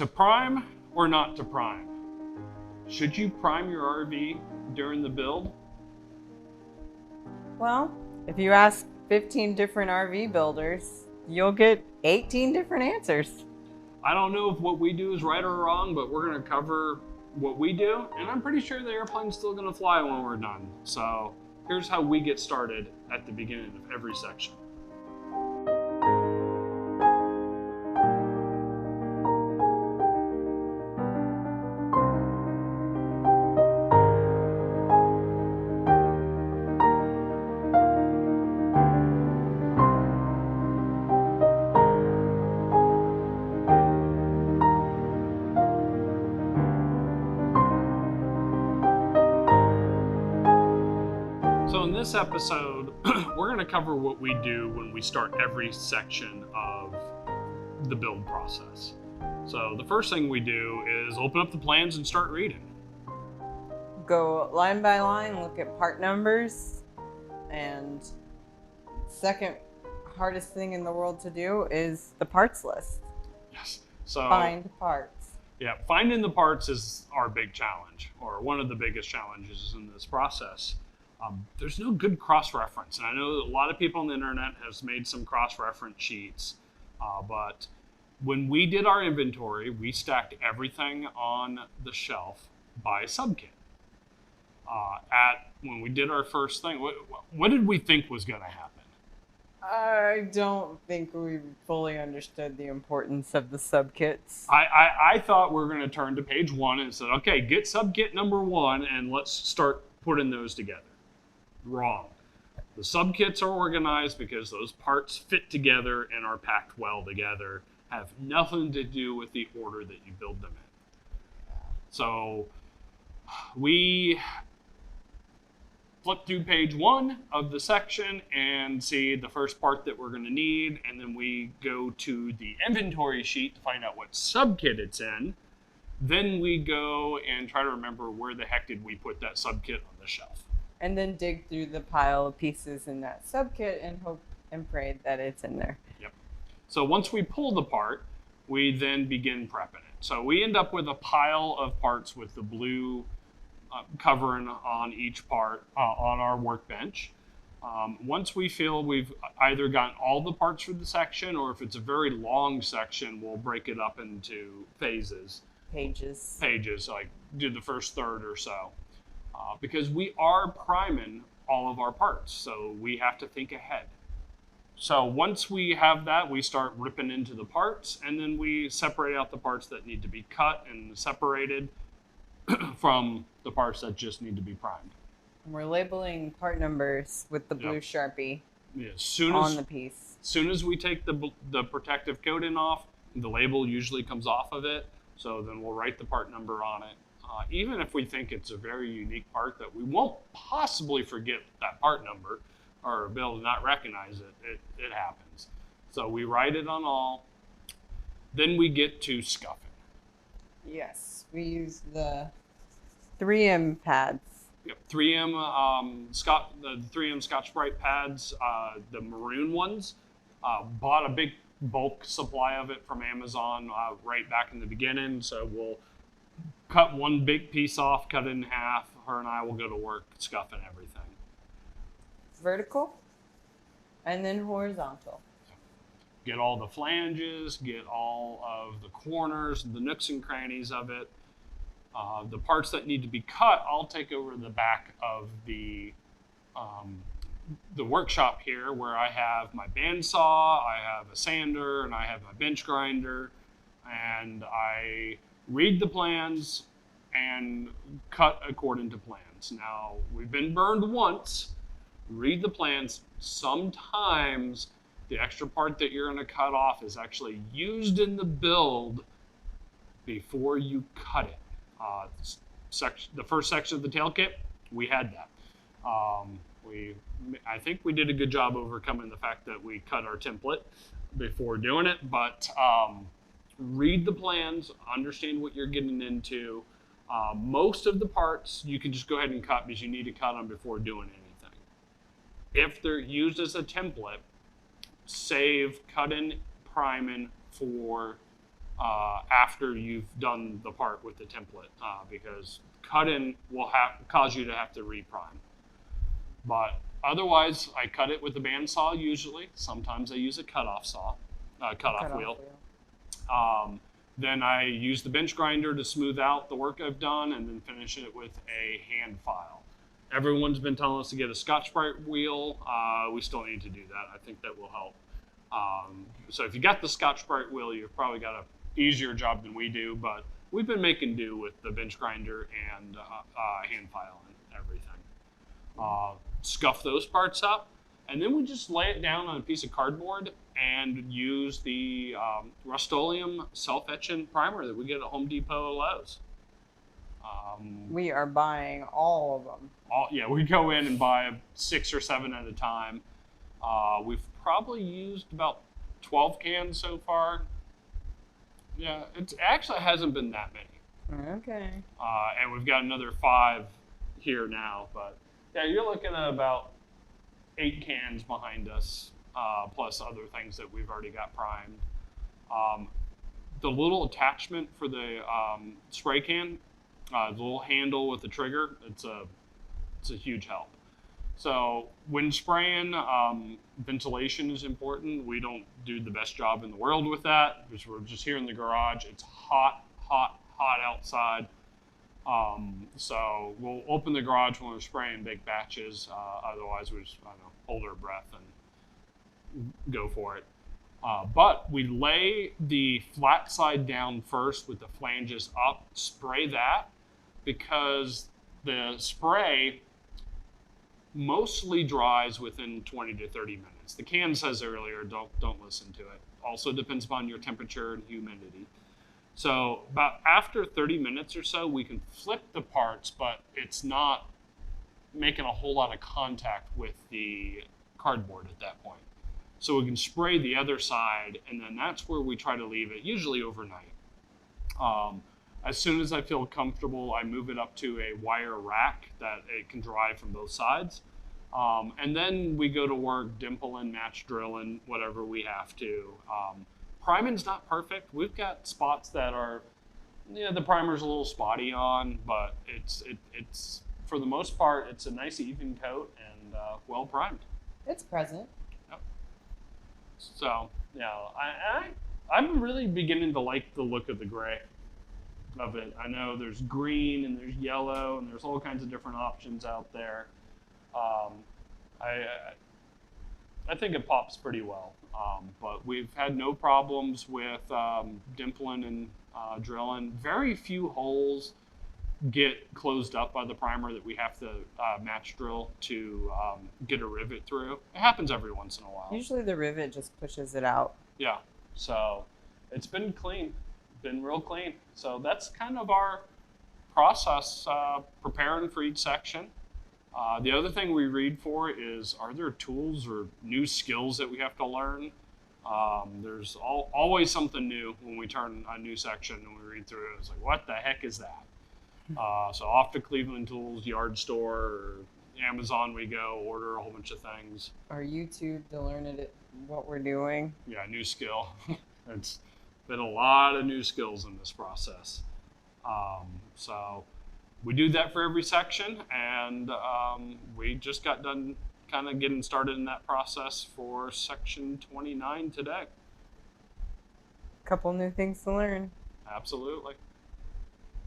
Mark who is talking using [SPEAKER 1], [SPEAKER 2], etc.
[SPEAKER 1] To prime or not to prime? Should you prime your RV during the build?
[SPEAKER 2] Well, if you ask 15 different RV builders, you'll get 18 different answers.
[SPEAKER 1] I don't know if what we do is right or wrong, but we're going to cover what we do, and I'm pretty sure the airplane's still going to fly when we're done. So here's how we get started at the beginning of every section. So in this episode, we're going to cover what we do when we start every section of the build process. So the first thing we do is open up the plans and start reading.
[SPEAKER 2] Go line by line, look at part numbers, and second hardest thing in the world to do is the parts list.
[SPEAKER 1] Yes. So
[SPEAKER 2] Find parts.
[SPEAKER 1] yeah, finding the parts is our big challenge, or one of the biggest challenges in this process. There's no good cross-reference, and I know that a lot of people on the internet has made some cross-reference sheets, but when we did our inventory, we stacked everything on the shelf by subkit. When we did our first thing, what did we think was going to happen?
[SPEAKER 2] I don't think we fully understood the importance of the subkits.
[SPEAKER 1] I thought we were going to turn to page 1 and said, okay, get subkit number 1 and let's start putting those together. Wrong. The subkits are organized because those parts fit together and are packed well together, have nothing to do with the order that you build them in. So we flip through page 1 of the section and see the first part that we're going to need, and then we go to the inventory sheet to find out what subkit it's in. Then we go and try to remember where the heck did we put that subkit on the shelf.
[SPEAKER 2] And then dig through the pile of pieces in that subkit and hope and pray that it's in there.
[SPEAKER 1] Yep. So once we pull the part, we then begin prepping it. So we end up with a pile of parts with the blue covering on each part on our workbench. Once we feel we've either gotten all the parts for the section, or if it's a very long section, we'll break it up into phases.
[SPEAKER 2] Pages,
[SPEAKER 1] like do the first third or so. Because we are priming all of our parts, so we have to think ahead. So once we have that, we start ripping into the parts, and then we separate out the parts that need to be cut and separated from the parts that just need to be primed.
[SPEAKER 2] We're labeling part numbers with the blue Sharpie on the piece.
[SPEAKER 1] As soon as we take the protective coating off, the label usually comes off of it, so then we'll write the part number on it. Even if we think it's a very unique part that we won't possibly forget that part number or be able to not recognize it, it happens. So we write it on all. Then we get to scuffing.
[SPEAKER 2] Yes, we use the 3M pads.
[SPEAKER 1] Yep, 3M the 3M Scotch-Brite pads, the maroon ones. Bought a big bulk supply of it from Amazon right back in the beginning, so we'll cut one big piece off, cut it in half. Her and I will go to work scuffing everything.
[SPEAKER 2] Vertical and then horizontal.
[SPEAKER 1] Get all the flanges, get all of the corners, the nooks and crannies of it. The parts that need to be cut, I'll take over the back of the workshop here, where I have my bandsaw, I have a sander, and I have my bench grinder, and I read the plans and cut according to plans. Now, we've been burned once. Read the plans. Sometimes the extra part that you're going to cut off is actually used in the build before you cut it. The first section of the tail kit, we had that. I think we did a good job overcoming the fact that we cut our template before doing it, but read the plans, understand what you're getting into. Most of the parts you can just go ahead and cut because you need to cut them before doing anything. If they're used as a template, save cutting, priming for after you've done the part with the template, because cut-in will cause you to have to reprime. But otherwise, I cut it with the bandsaw usually. Sometimes I use a cutoff saw, cutoff wheel. Then I use the bench grinder to smooth out the work I've done and then finish it with a hand file. Everyone's been telling us to get a Scotch-Brite wheel. We still need to do that. I think that will help. So if you got the Scotch-Brite wheel, you've probably got an easier job than we do, but we've been making do with the bench grinder and hand file and everything. Scuff those parts up, and then we just lay it down on a piece of cardboard and use the Rust-Oleum self-etching primer that we get at Home Depot or Lowe's.
[SPEAKER 2] We are buying all of them.
[SPEAKER 1] Yeah, we go in and buy 6 or 7 at a time. We've probably used about 12 cans so far. Yeah, it actually hasn't been that many.
[SPEAKER 2] Okay.
[SPEAKER 1] And we've got another 5 here now, but yeah, you're looking at about 8 cans behind us, plus other things that we've already got primed. The little attachment for the spray can, the little handle with the trigger, it's a huge help. So when spraying, ventilation is important. We don't do the best job in the world with that because we're just here in the garage. It's hot, hot, hot outside. So we'll open the garage when we're spraying big batches. Otherwise, we just hold our breath and go for it. But we lay the flat side down first with the flanges up, spray that, because the spray mostly dries within 20 to 30 minutes. The can says earlier, don't listen to it. Also depends upon your temperature and humidity. So about after 30 minutes or so, we can flip the parts, but it's not making a whole lot of contact with the cardboard at that point. So we can spray the other side, and then that's where we try to leave it, usually overnight. As soon as I feel comfortable, I move it up to a wire rack that it can dry from both sides. And then we go to work dimpling, match drilling, whatever we have to. Priming's not perfect. We've got spots that are, the primer's a little spotty on, but it's for the most part, it's a nice even coat and well primed.
[SPEAKER 2] It's present.
[SPEAKER 1] Yep. So, yeah, I'm really beginning to like the look of the gray of it. I know there's green and there's yellow and there's all kinds of different options out there. I think it pops pretty well, but we've had no problems with dimpling and drilling. Very few holes get closed up by the primer that we have to match drill to get a rivet through. It happens every once in a while.
[SPEAKER 2] Usually the rivet just pushes it out.
[SPEAKER 1] Yeah, so it's been clean, been real clean. So that's kind of our process preparing for each section. The other thing we read for is, are there tools or new skills that we have to learn? There's always something new when we turn a new section and we read through it. It's like, what the heck is that? So off to Cleveland Tools, Yard Store, or Amazon we go, order a whole bunch of things.
[SPEAKER 2] Or YouTube to learn what we're doing.
[SPEAKER 1] Yeah, new skill. It's been a lot of new skills in this process. So we do that for every section, and we just got done kind of getting started in that process for section 29 today.
[SPEAKER 2] Couple new things to learn.
[SPEAKER 1] Absolutely.